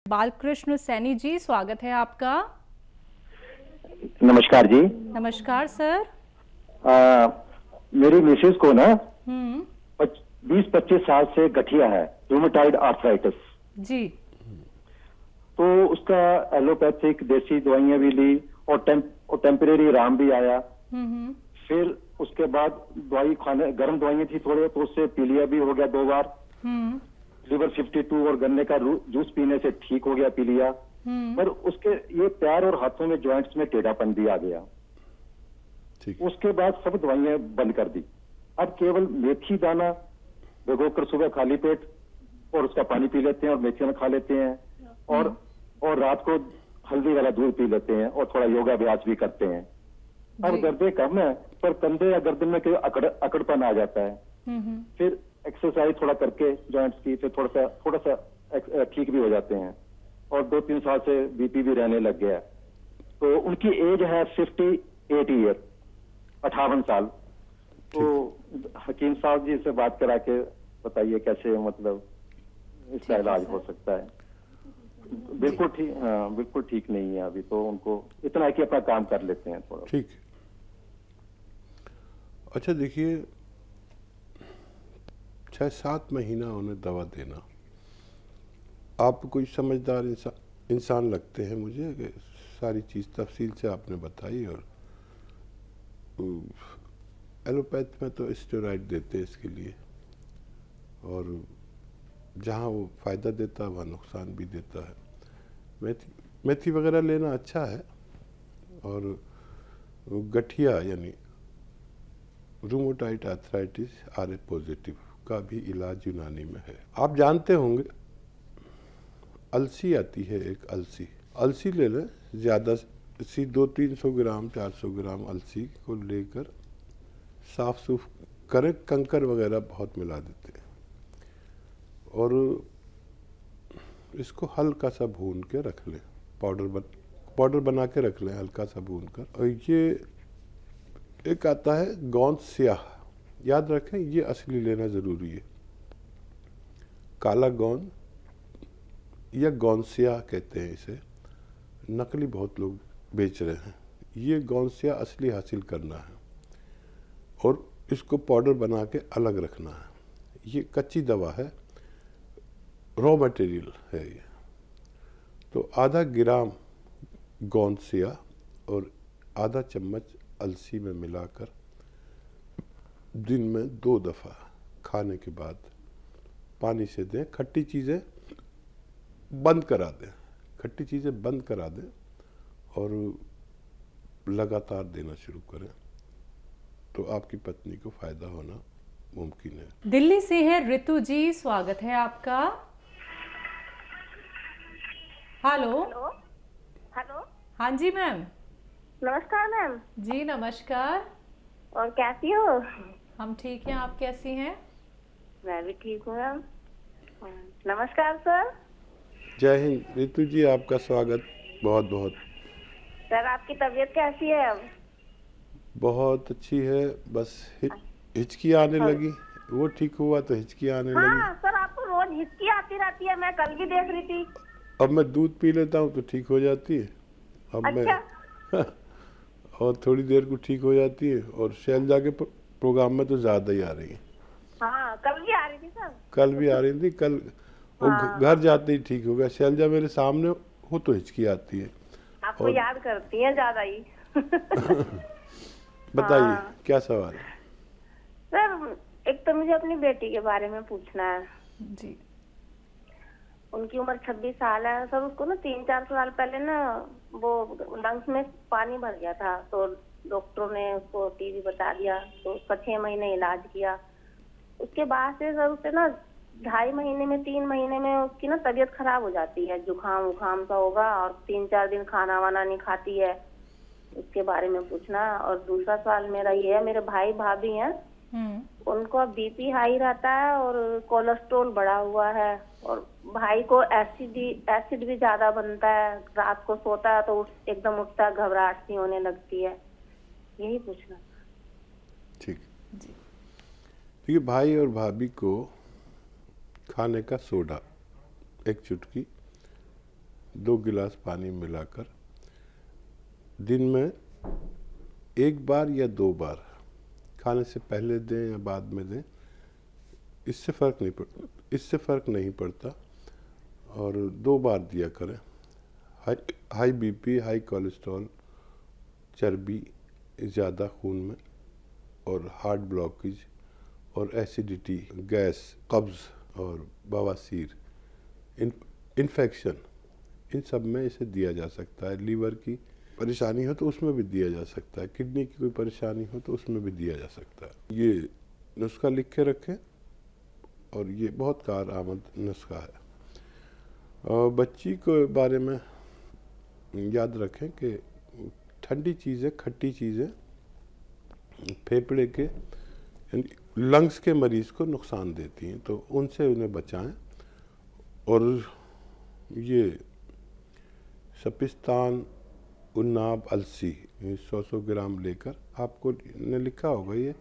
बालकृष्ण सैनी जी, स्वागत है आपका। नमस्कार जी। नमस्कार सर। मेरी मिसेज को ना हम्म। 20-25 साल से गठिया है, रूमेटॉइड आर्थराइटिस। जी। तो उसका एलोपैथिक देसी दवाइयां भी ली और टेम्परेरी आराम भी आया। फिर उसके बाद दवाई खाने, गर्म दवाइयां थी थोड़े, तो उससे पीलिया भी हो गया 2 बार। लिवर 52 और गन्ने का जूस पीने से ठीक हो गया पीलिया। पर उसके ये पैर और हाथों में जॉइंट्स में टेढ़ापन भी आ गया। उसके बाद सब दवाइयां बंद कर दी। अब केवल मेथी दाना भिगोकर सुबह खाली पेट और उसका पानी पी लेते हैं और मेथी दाना खा लेते हैं और रात को हल्दी वाला दूध पी लेते हैं और थोड़ा योगा अभ्यास भी करते हैं। अब दर्दें कम है, पर कंधे या गर्दन में अकड़पन आ जाता है। फिर एक्सरसाइज थोड़ा करके जॉइंट्स की, फिर थोड़ा सा ठीक भी हो जाते हैं। और 2-3 साल से बीपी भी रहने लग गया। तो उनकी एज है 58 ईयर, 58 साल। तो हकीम साहब जी से बात करा के बताइए कैसे, मतलब इसका इलाज हो सकता है। बिल्कुल ठीक, हाँ बिल्कुल ठीक नहीं है अभी तो। उनको इतना है कि अपना काम कर लेते हैं थोड़ा। ठीक। अच्छा देखिए, 6-7 महीना उन्हें दवा देना, आप कोई समझदार इंसान लगते हैं मुझे कि सारी चीज़ तफसील से आपने बताई। और एलोपैथ में तो स्टेरॉइड देते हैं इसके लिए, और जहाँ वो फ़ायदा देता है वहाँ नुकसान भी देता है। मेथी वगैरह लेना अच्छा है। और गठिया यानी रूमेटॉइड आर्थराइटिस RA पॉजिटिव का भी इलाज यूनानी में है। आप जानते होंगे अलसी आती है, एक अलसी ले लें, ज़्यादा सी 200-300 ग्राम 400 ग्राम अलसी को लेकर साफ सूफ करें, कंकर वगैरह बहुत मिला देते हैं, और इसको हल्का सा भून के रख लें, पाउडर बना के रख लें हल्का सा भून कर। और ये एक आता है गोंद स्याह, याद रखें ये असली लेना ज़रूरी है। काला गोंद या गोंद स्याह कहते हैं इसे, नकली बहुत लोग बेच रहे हैं। ये गोंद स्याह असली हासिल करना है और इसको पाउडर बना के अलग रखना है। ये कच्ची दवा है, रॉ मटेरियल है ये। तो आधा ग्राम गोंद स्याह और आधा चम्मच अलसी में मिलाकर दिन में 2 दफ़ा खाने के बाद पानी से दें। खट्टी चीज़ें बंद करा दें और लगातार देना शुरू करें, तो आपकी पत्नी को फ़ायदा होना मुमकिन है। दिल्ली से है ऋतु जी, स्वागत है आपका। हेलो। हेलो। हाँ जी मैम। नमस्कार मैम। जी नमस्कार। और कैसी हो? हम ठीक हैं, आप कैसी हैं? मैं भी ठीक हूँ मैम। नमस्कार सर। जय हिंद ऋतु जी, आपका स्वागत बहुत बहुत। सर आपकी तबीयत कैसी है अब? बहुत अच्छी है, बस हिचकी आने लगी, वो ठीक हुआ तो हिचकी आने लगी। हाँ सर, आपको रोज हिचकी आती रहती है, मैं कल भी देख रही थी। अब मैं दूध पी लेता हूँ तो ठीक हो जाती है। अब अच्छा? मैं और थोड़ी देर को ठीक हो जाती है। और शैलजा के प्रोग्राम में तो ज़्यादा ही आ रही है। हाँ कल भी आ रही थी सर। कल भी आ रही थी। कल वो घर जाते ही ठीक हो गया। शैलजा मेरे सामने हो तो हिचकी आती है। आपको याद करती है ज़्यादा ही। बताइए क्या सवाल है? सर एक तो मुझे अपनी बेटी के बारे में पूछना है जी। उनकी उम्र 26 साल है सर। उसको ना 3-4 साल पहले ना वो लंग्स में पानी भर गया था, तो डॉक्टरों ने उसको टीबी बता दिया। तो उसका 6 महीने इलाज किया। उसके बाद से सर उससे ना 2.5 महीने में 3 महीने में उसकी ना तबीयत खराब हो जाती है, जुकाम उखाम सा होगा और 3-4 दिन खाना वाना नहीं खाती है। उसके बारे में पूछना। और दूसरा सवाल मेरा ये है, मेरे भाई भाभी हैं, उनको बीपी हाई रहता है और कोलेस्ट्रॉल बढ़ा हुआ है, और भाई को एसिड भी ज्यादा बनता है। रात को सोता है तो एकदम उठता, घबराहट सी होने लगती है। यही पूछना। ठीक। देखिए, भाई और भाभी को खाने का सोडा 1 चुटकी 2 गिलास पानी मिलाकर दिन में 1 बार या 2 बार, खाने से पहले दें या बाद में दें, इससे फ़र्क नहीं पड़ता। और 2 बार दिया करें। हाई बीपी, हाई कोलेस्ट्रॉल, चर्बी ज़्यादा खून में, और हार्ट ब्लॉकेज और एसिडिटी, गैस, कब्ज़ और बवासीर, इन्फेक्शन, इन सब में इसे दिया जा सकता है। लीवर की परेशानी हो तो उसमें भी दिया जा सकता है, किडनी की कोई परेशानी हो तो उसमें भी दिया जा सकता है। ये नुस्खा लिख के रखें और ये बहुत कारआमद नुस्खा है। और बच्ची के बारे में याद रखें कि ठंडी चीज़ें, खट्टी चीज़ें फेफड़े के लंग्स के मरीज़ को नुकसान देती हैं, तो उनसे उन्हें बचाएं। और ये सपिस्तान, उन्नाब, अलसी 100 ग्राम लेकर, आपको ने लिखा होगा ये,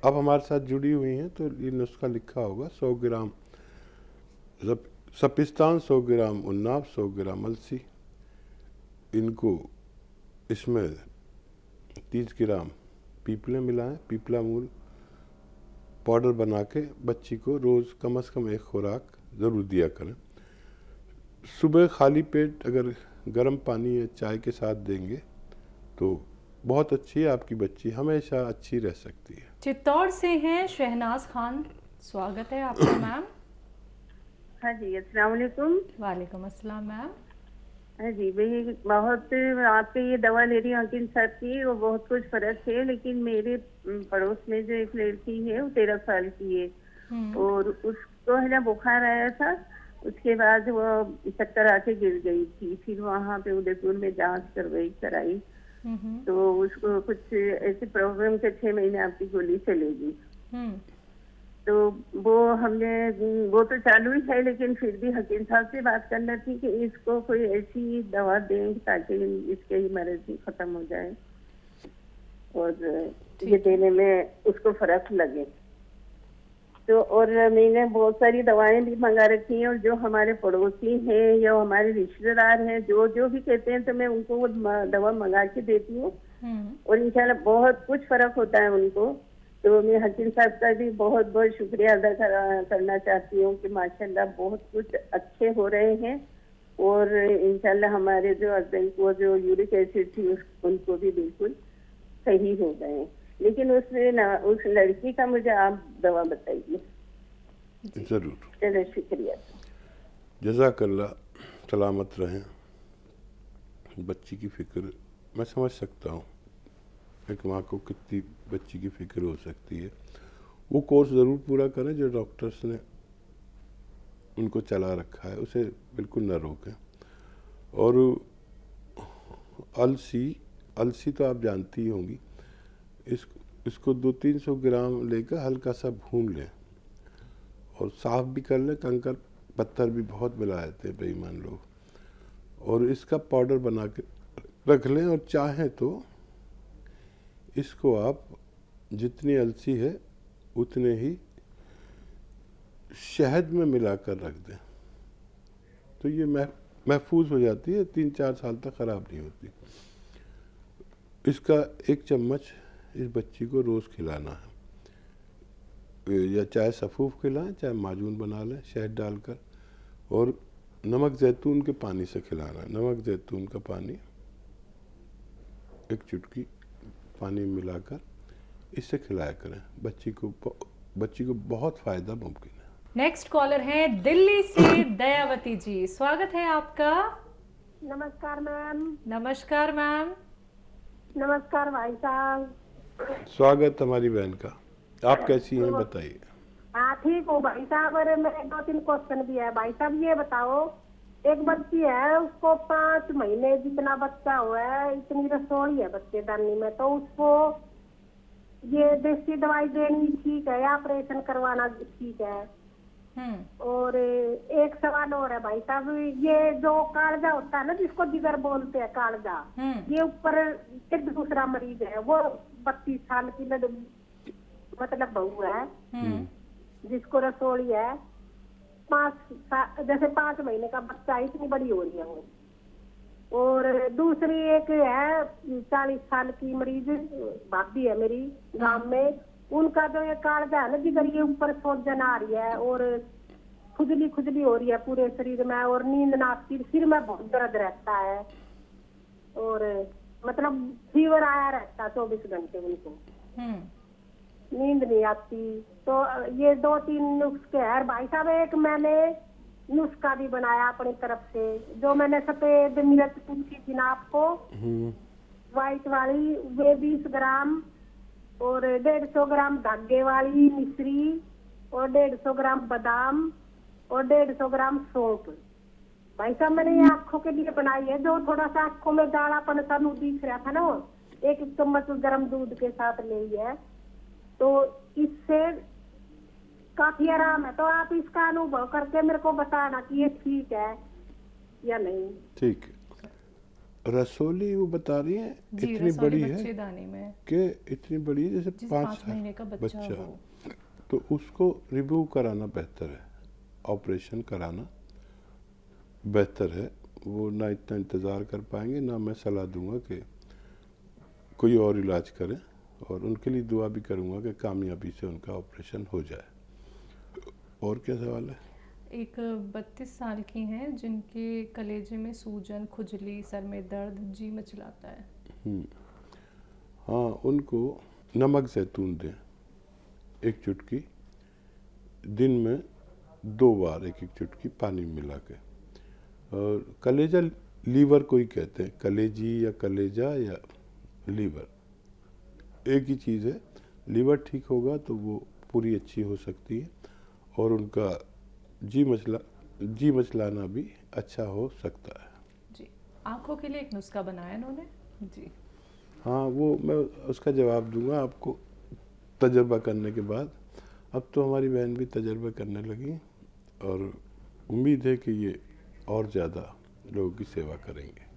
अब हमारे साथ जुड़ी हुई हैं तो ये नुस्खा लिखा होगा। 100 ग्राम सपिस्तान, 100 ग्राम उन्नाब, 100 ग्राम अलसी, इनको इसमें 30 ग्राम पीपले मिलाएं, पीपला मूल पाउडर बना के बच्ची को रोज़ कम से कम 1 खुराक ज़रूर दिया करें। सुबह खाली पेट अगर गर्म पानी या चाय के साथ देंगे तो बहुत अच्छी है, आपकी बच्ची हमेशा अच्छी रह सकती है। चित्तौड़ से हैं शहनाज खान, स्वागत है आपका मैम। हाँ जी, अस्सलाम वालेकुम। वालेकुम अस्सलाम मैम। हाँ जी, भाई बहुत आपके ये दवा ले रही हूँ हकीम साहब की, वो बहुत कुछ फर्क है, लेकिन मेरे पड़ोस में जो एक लड़की है वो 13 साल की है और उसको है ना बुखार आया था, उसके बाद वो चक्कर आके गिर गई थी। फिर वहाँ पे उदयपुर में जांच कराई तो उसको कुछ ऐसे प्रॉब्लम के 6 महीने आपकी गोली चलेगी। तो वो तो चालू ही है, लेकिन फिर भी हकीम साहब से बात करना थी कि इसको कोई ऐसी दवा दें ताकि इसके ही मर्ज भी खत्म हो जाए और ये देने में उसको फर्क लगे। तो और मैंने बहुत सारी दवाएं भी मंगा रखी हैं, और जो हमारे पड़ोसी हैं या हमारे रिश्तेदार हैं जो भी कहते हैं तो मैं उनको वो दवा मंगा के देती हूँ और इंशाल्लाह बहुत कुछ फर्क होता है उनको। तो मैं हकीम साहब का भी बहुत बहुत शुक्रिया अदा करना चाहती हूँ कि माशाल्लाह बहुत कुछ अच्छे हो रहे हैं और इंशाल्लाह हमारे जो हस्बैंड को जो यूरिक एसिड थी उनको भी बिल्कुल सही हो गए। लेकिन उस लड़की का मुझे आप दवा बताइए। ज़रूर। चलो शुक्रिया। जज़ाकल्लाह, सलामत रहें। बच्ची की फ़िक्र मैं समझ सकता हूँ, एक माँ को कितनी बच्ची की फ़िक्र हो सकती है। वो कोर्स ज़रूर पूरा करें जो डॉक्टर्स ने उनको चला रखा है, उसे बिल्कुल न रोकें। और अलसी तो आप जानती ही होंगी, इसको 200-300 ग्राम लेकर हल्का सा भून लें और साफ़ भी कर लें। कंकर पत्थर भी बहुत मिला देते हैं बेईमान लोग, और इसका पाउडर बना के रख लें। और चाहें तो इसको आप जितनी अलसी है उतने ही शहद में मिलाकर रख दें, तो ये महफूज हो जाती है, 3-4 साल तक ख़राब नहीं होती। इसका 1 चम्मच इस बच्ची को रोज़ खिलाना है, या चाहे सफ़ूफ खिलाएं चाहे माजून बना लें शहद डालकर, और नमक ज़ैतून के पानी से खिलाना है। नमक ज़ैतून का पानी 1 चुटकी पानी मिलाकर इससे खिलाया करें। बच्ची को बहुत फ़ायदा मुमकिन है। नेक्स्ट कॉलर है दिल्ली से दयावती जी, स्वागत है आपका। नमस्कार मैम। नमस्कार मैम। नमस्कार भाई साहब। स्वागत हमारी बहन का। आप कैसी हैं बताइए। हाँ ठीक हूँ भाई साहब। अरे मेरे 2-3 क्वेश्चन भी है भाई साहब। ये बताओ, एक बच्ची है उसको 5 महीने जितना बच्चा हुआ है इतनी रसोई है बच्चेदानी में, तो उसको ये देसी दवाई देनी ठीक है या ऑपरेशन करवाना ठीक है? और एक सवाल और है भाई साहब, ये जो कालजा होता है ना जिसको जिगर बोलते हैं कालजा, ये ऊपर एक दूसरा मरीज है, वो 32 साल की मतलब बहू है जिसको रसोई है, जैसे 5 महीने का बच्चा है, इतनी बड़ी हो रही है वो। और दूसरी एक है 40 साल की मरीज, भाभी है मेरी गांव में, उनका जो ये कालजा है ना जिधर ये ऊपर सोजन आ रही है और खुजली खुजली हो रही है पूरे शरीर में, और नींद ना आती, सिर में बहुत दर्द रहता है, और मतलब फीवर आया रहता 24 घंटे उनको, नींद नहीं आती। तो ये 2-3 नुस्खे हैं भाई साहब। एक मैंने नुस्खा भी बनाया अपनी तरफ से, जो मैंने सफेद मिर्च पूछी थी ना आपको, व्हाइट वाली, वे 20 ग्राम, और 150 ग्राम धागे वाली मिश्री, और 150 ग्राम बादाम, और 150 ग्राम सौंफ। भाई साहब मैंने ये आंखों के लिए बनाई है, जो थोड़ा सा आंखों में गाढ़ापन सा दिख रहा था ना, वो 1 चम्मच गर्म दूध के साथ ली है, तो इससे काफी आराम है। तो आप इसका अनुभव करके मेरे को बताना कि ये ठीक है या नहीं। ठीक है। रसोली वो बता रही है जी, इतनी रसौली बड़ी है बच्चेदानी में कि इतनी बड़ी है जैसे जिस 5 5 महीने का बच्चा हो, तो उसको रिमूव कराना बेहतर है, ऑपरेशन कराना बेहतर है। वो ना इतना इंतज़ार कर पाएंगे, ना मैं सलाह दूंगा कि कोई और इलाज करें, और उनके लिए दुआ भी करूंगा कि कामयाबी से उनका ऑपरेशन हो जाए। और क्या सवाल है? एक 32 साल की हैं जिनके कलेजे में सूजन, खुजली, सर में दर्द, जी मचलाता है। हाँ, उनको नमक ज़ैतून दें 1 चुटकी, दिन में 2 बार 1-1 चुटकी पानी मिला के। और कलेजा लीवर को ही कहते हैं, कलेजी या कलेजा या लीवर एक ही चीज़ है। लीवर ठीक होगा तो वो पूरी अच्छी हो सकती है, और उनका जी मचलाना भी अच्छा हो सकता है। जी, आंखों के लिए एक नुस्खा बनाया इन्होंने जी। हाँ, वो मैं उसका जवाब दूंगा आपको तजर्बा करने के बाद। अब तो हमारी बहन भी तजर्बा करने लगी, और उम्मीद है कि ये और ज़्यादा लोगों की सेवा करेंगे।